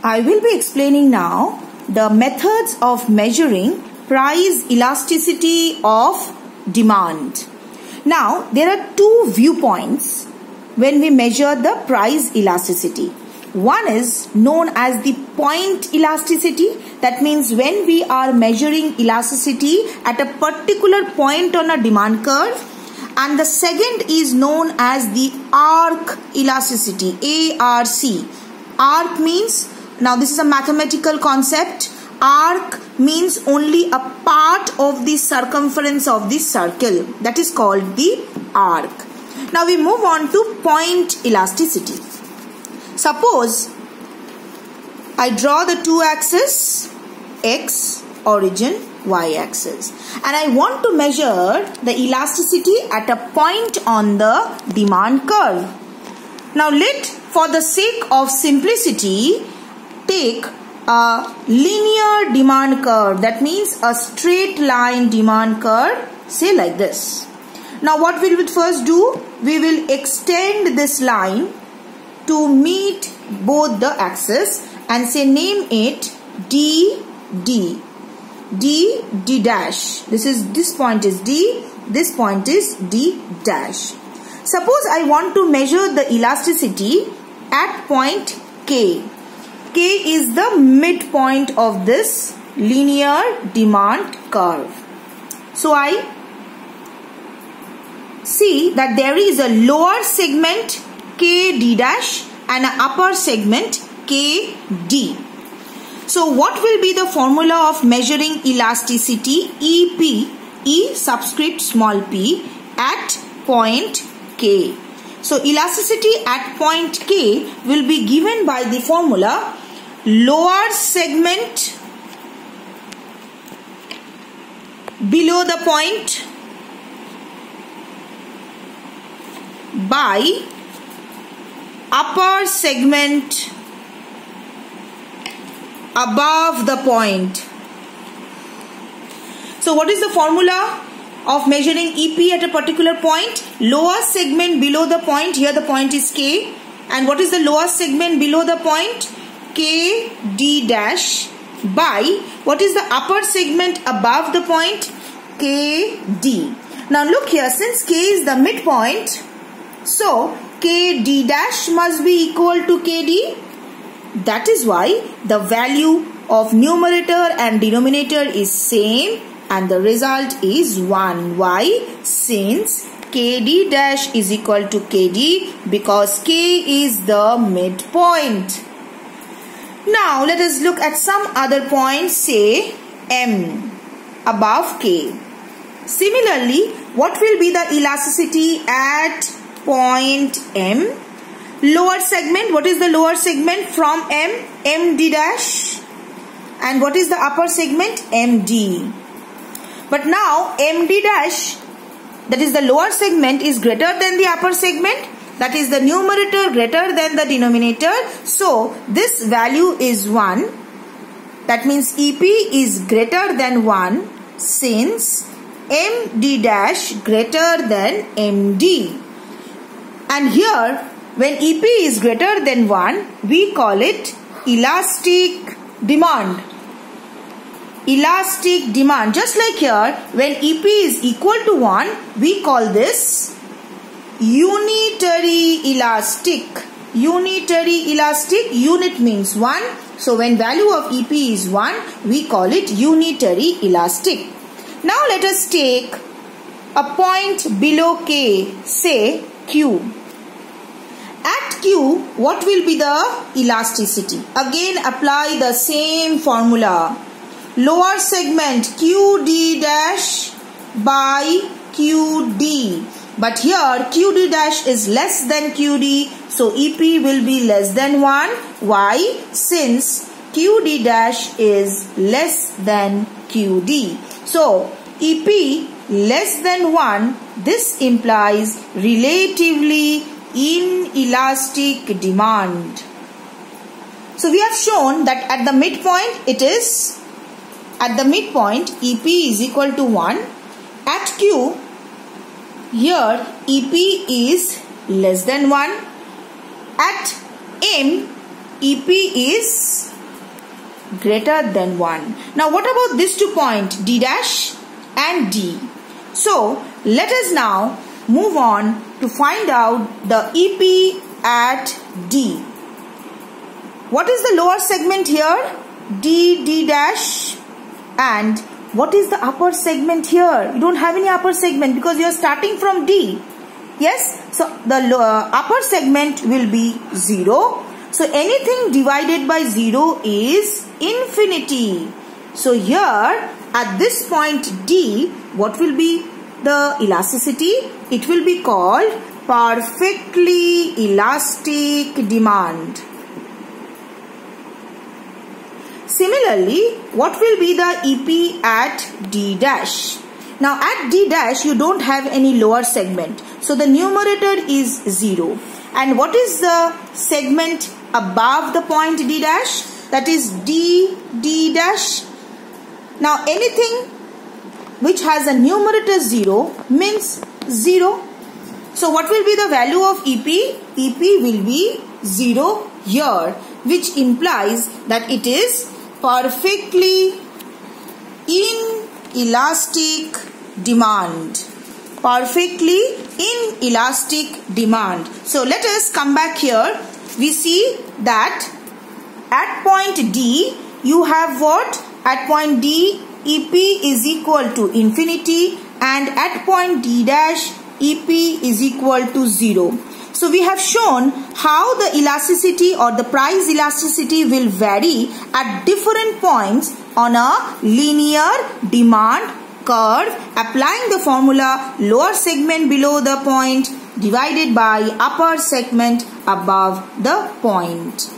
I will be explaining now the methods of measuring price elasticity of demand. Now, there are two viewpoints when we measure the price elasticity. One is known as the point elasticity. That means when we are measuring elasticity at a particular point on a demand curve. And the second is known as the arc elasticity, ARC. Arc means, now this is a mathematical concept. Arc means only a part of the circumference of the circle. That is called the arc. Now we move on to point elasticity. Suppose I draw the two axes, X origin, Y axis, and I want to measure the elasticity at a point on the demand curve. Now for the sake of simplicity, take a linear demand curve. That means a straight line demand curve, say like this. Now what we will first do? We will extend this line to meet both the axes and say name it D dash. This point is D, this point is D dash. Suppose I want to measure the elasticity at point K. K is the midpoint of this linear demand curve. So I see that there is a lower segment KD dash and an upper segment KD. So what will be the formula of measuring elasticity EP, E subscript small p, at point K? So elasticity at point K will be given by the formula lower segment below the point by upper segment above the point. So what is the formula of measuring EP at a particular point? Lower segment below the point, here the point is K, and what is the lower segment below the point? KD dash by what is the upper segment above the point? KD. Now look here, since K is the midpoint, so KD dash must be equal to KD. That is why the value of numerator and denominator is same and the result is 1. Why? Since KD dash is equal to KD because K is the midpoint. Now let us look at some other points, say M above K. Similarly, what will be the elasticity at point M? Lower segment, what is the lower segment from M? MD dash. And what is the upper segment? MD. But now MD dash, that is the lower segment, is greater than the upper segment. That is the numerator greater than the denominator. So this value is 1. That means EP is greater than 1 since MD dash greater than MD. And here, when EP is greater than 1, we call it elastic demand. Elastic demand. Just like here, when EP is equal to 1, we call this unitary elastic. Unitary elastic, unit means 1. So when value of EP is 1, we call it unitary elastic. Now let us take a point below K, say Q. At Q, what will be the elasticity? Again, apply the same formula. Lower segment QD dash by QD. But here QD dash is less than QD. So EP will be less than 1. Why? Since QD dash is less than QD. So EP less than 1. This implies relatively inelastic demand. So we have shown that at the midpoint EP is equal to 1. At Q, here EP is less than 1. At M, EP is greater than 1. Now what about these 2 points, D dash and D? So let us now move on to find out the EP at D. What is the lower segment here? D, D dash. And what is the upper segment here? You don't have any upper segment because you are starting from D. Yes, so the upper segment will be 0. So anything divided by 0 is infinity. So here at this point D, what will be the elasticity? It will be called perfectly elastic demand. Similarly, what will be the EP at D dash? Now at D dash you don't have any lower segment. So the numerator is 0. And what is the segment above the point D dash? That is D, D dash. Now anything which has a numerator 0 means 0. So what will be the value of EP? EP will be 0 here, which implies that it is perfectly inelastic demand. Perfectly inelastic demand. So let us come back here. We see that at point D you have what? At point D EP is equal to infinity, and at point D dash EP is equal to 0. So we have shown how the elasticity or the price elasticity will vary at different points on a linear demand curve, applying the formula lower segment below the point divided by upper segment above the point.